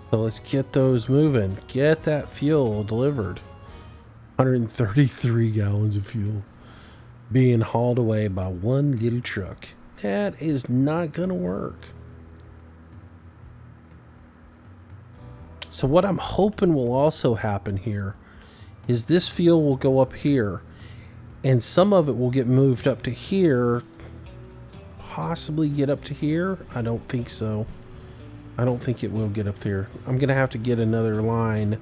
So let's get those moving. Get that fuel delivered. 133 gallons of fuel being hauled away by one little truck. That is not going to work. So what I'm hoping will also happen here is this fuel will go up here, and some of it will get moved up to here, possibly get up to here. I don't think so. I don't think it will get up there. I'm going to have to get another line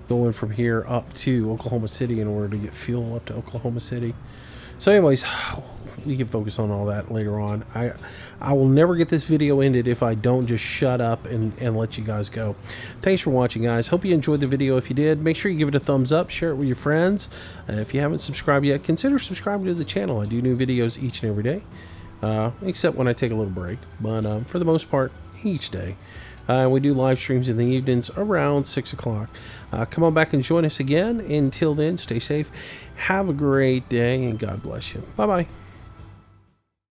going from here up to Oklahoma City in order to get fuel up to Oklahoma City. So anyways, we can focus on all that later on. I will never get this video ended if I don't just shut up and let you guys go. Thanks for watching, guys. Hope you enjoyed the video. If you did, make sure you give it a thumbs up, share it with your friends. If you haven't subscribed yet, consider subscribing to the channel. I do new videos each and every day, except when I take a little break, but for the most part, each day. We do live streams in the evenings around 6 o'clock. Come on back and join us again. Until then, stay safe. Have a great day, and God bless you. Bye-bye.